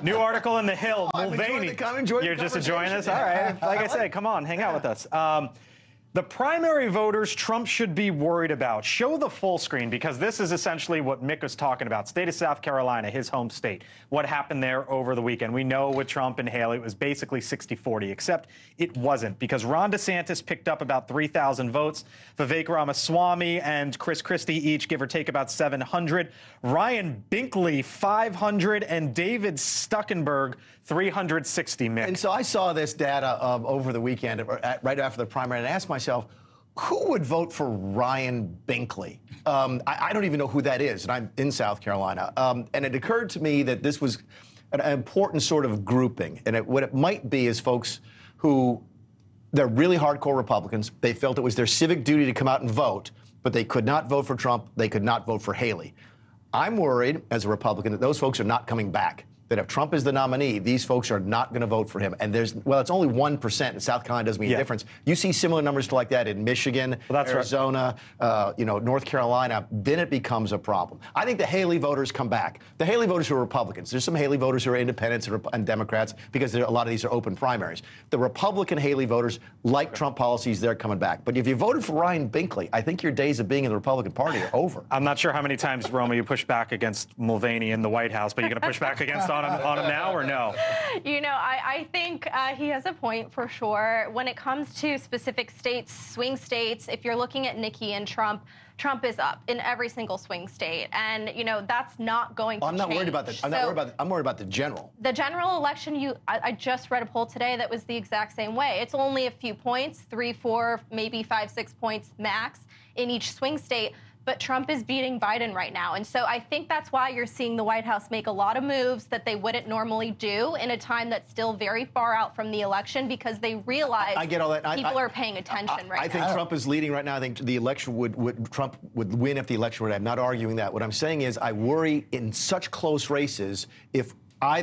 New article in The Hill. Mulvaney. You're just enjoying this? All right. Like I said, come on, hang out with us. The primary voters Trump should be worried about. Show the full screen, because this is essentially what Mick was talking about. State of South Carolina, his home state. What happened there over the weekend? We know with Trump and Haley, it was basically 60-40, except it wasn't, because Ron DeSantis picked up about 3,000 votes. Vivek Ramaswamy and Chris Christie each, give or take, about 700. Ryan Binkley, 500, and David Stuckenberg, 360, Mick. And so I saw this data over the weekend, right after the primary, and I asked myself, who would vote for Ryan Binkley? I don't even know who that is, and I'm in South Carolina. And it occurred to me that this was an important sort of grouping. And what it might be is folks who, they're really hardcore Republicans. They felt it was their civic duty to come out and vote, but they could not vote for Trump. They could not vote for Haley. I'm worried, as a Republican, that those folks are not coming back. That if Trump is the nominee, these folks are not going to vote for him. And it's only 1%. And South Carolina doesn't mean a difference. You see similar numbers like that in Michigan, Arizona, North Carolina. Then it becomes a problem. I think the Haley voters come back. The Haley voters who are Republicans. There's some Haley voters who are independents and Democrats, because a lot of these are open primaries. The Republican Haley voters like Trump policies. They're coming back. But if you voted for Ryan Binkley, I think your days of being in the Republican Party are over. I'm not sure how many times, Roma, you pushed back against Mulvaney in the White House, but you're going to push back against on him now, or no? You know, I think he has a point for sure. When it comes to specific states, swing states, if you're looking at Nikki and Trump, Trump is up in every single swing state. And, you know, that's not going to change. I'm not worried about that. I'm worried about the general. The general election, I just read a poll today that was the exact same way. It's only a few points, 3, 4, maybe 5, 6 points max in each swing state. But Trump is beating Biden right now. And so I think that's why you're seeing the White House make a lot of moves that they wouldn't normally do in a time that's still very far out from the election, because they realize I get all that. People are paying attention right now. I think Trump is leading right now. I think the election Trump would win if the election were. I'm not arguing that. What I'm saying is I worry in such close races if I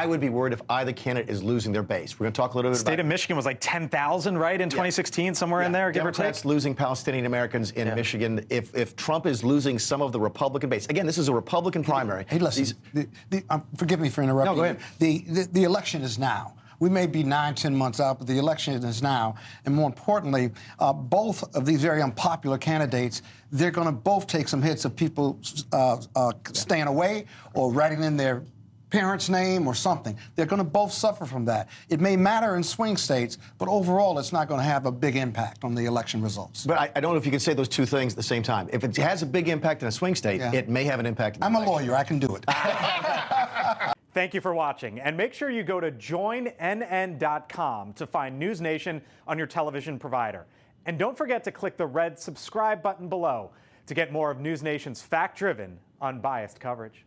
would be worried if either candidate is losing their base. We're going to talk a little bit about... State of Michigan was like 10,000, right, in 2016, somewhere in there, give or take? Democrats losing Palestinian Americans in Michigan. If Trump is losing some of the Republican base... Again, this is a Republican primary. Hey, listen, forgive me for interrupting. No, go ahead. The election is now. We may be 9, 10 months out, but the election is now. And more importantly, both of these very unpopular candidates, they're going to both take some hits of people staying away or writing in their parent's name or something. They're going to both suffer from that. It may matter in swing states, but overall it's not going to have a big impact on the election results. But I don't know if you can say those two things at the same time. If it has a big impact in a swing state, it may have an impact in the election. I'm a lawyer. I can do it. Thank you for watching. And make sure you go to joinnn.com to find NewsNation on your television provider. And don't forget to click the red subscribe button below to get more of NewsNation's fact-driven, unbiased coverage.